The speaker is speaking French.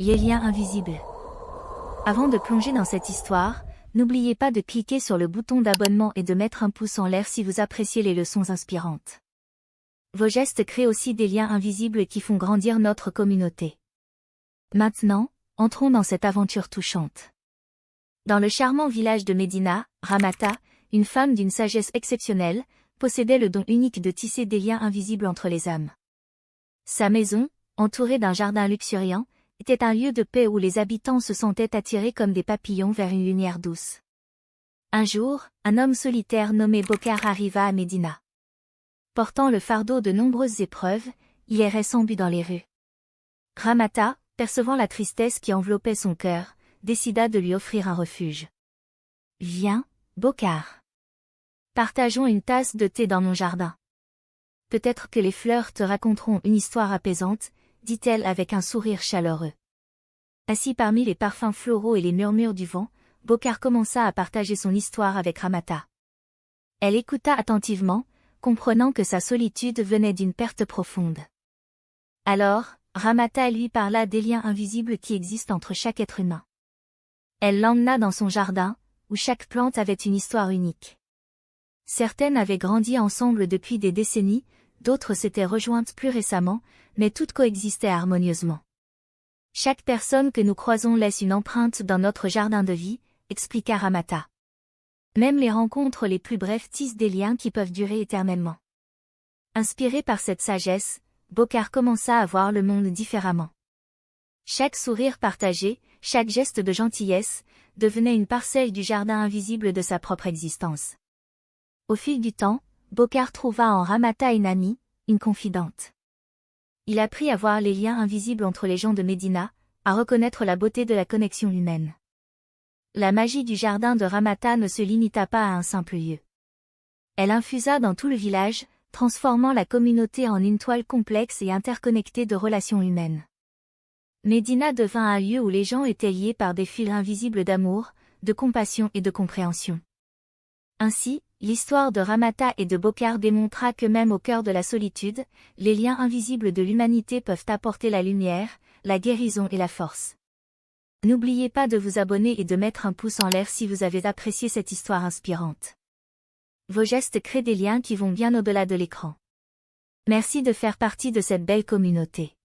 Les liens invisibles. Avant de plonger dans cette histoire, n'oubliez pas de cliquer sur le bouton d'abonnement et de mettre un pouce en l'air si vous appréciez les leçons inspirantes. Vos gestes créent aussi des liens invisibles qui font grandir notre communauté. Maintenant, entrons dans cette aventure touchante. Dans le charmant village de Médina, Ramata, une femme d'une sagesse exceptionnelle, possédait le don unique de tisser des liens invisibles entre les âmes. Sa maison, entourée d'un jardin luxuriant, était un lieu de paix où les habitants se sentaient attirés comme des papillons vers une lumière douce. Un jour, un homme solitaire nommé Bokar arriva à Médina. Portant le fardeau de nombreuses épreuves, il errait sans but dans les rues. Ramata, percevant la tristesse qui enveloppait son cœur, décida de lui offrir un refuge. « Viens, Bokar. Partageons une tasse de thé dans mon jardin. Peut-être que les fleurs te raconteront une histoire apaisante, » dit-elle avec un sourire chaleureux. Assis parmi les parfums floraux et les murmures du vent, Bokar commença à partager son histoire avec Ramata. Elle écouta attentivement, comprenant que sa solitude venait d'une perte profonde. Alors, Ramata lui parla des liens invisibles qui existent entre chaque être humain. Elle l'emmena dans son jardin, où chaque plante avait une histoire unique. Certaines avaient grandi ensemble depuis des décennies, d'autres s'étaient rejointes plus récemment, mais toutes coexistaient harmonieusement. Chaque personne que nous croisons laisse une empreinte dans notre jardin de vie, expliqua Ramata. Même les rencontres les plus brèves tissent des liens qui peuvent durer éternellement. Inspiré par cette sagesse, Bokar commença à voir le monde différemment. Chaque sourire partagé, chaque geste de gentillesse, devenait une parcelle du jardin invisible de sa propre existence. Au fil du temps, Bokar trouva en Ramata une amie, une confidente. Il apprit à voir les liens invisibles entre les gens de Médina, à reconnaître la beauté de la connexion humaine. La magie du jardin de Ramata ne se limita pas à un simple lieu. Elle infusa dans tout le village, transformant la communauté en une toile complexe et interconnectée de relations humaines. Médina devint un lieu où les gens étaient liés par des fils invisibles d'amour, de compassion et de compréhension. Ainsi, l'histoire de Ramata et de Bokar démontra que même au cœur de la solitude, les liens invisibles de l'humanité peuvent apporter la lumière, la guérison et la force. N'oubliez pas de vous abonner et de mettre un pouce en l'air si vous avez apprécié cette histoire inspirante. Vos gestes créent des liens qui vont bien au-delà de l'écran. Merci de faire partie de cette belle communauté.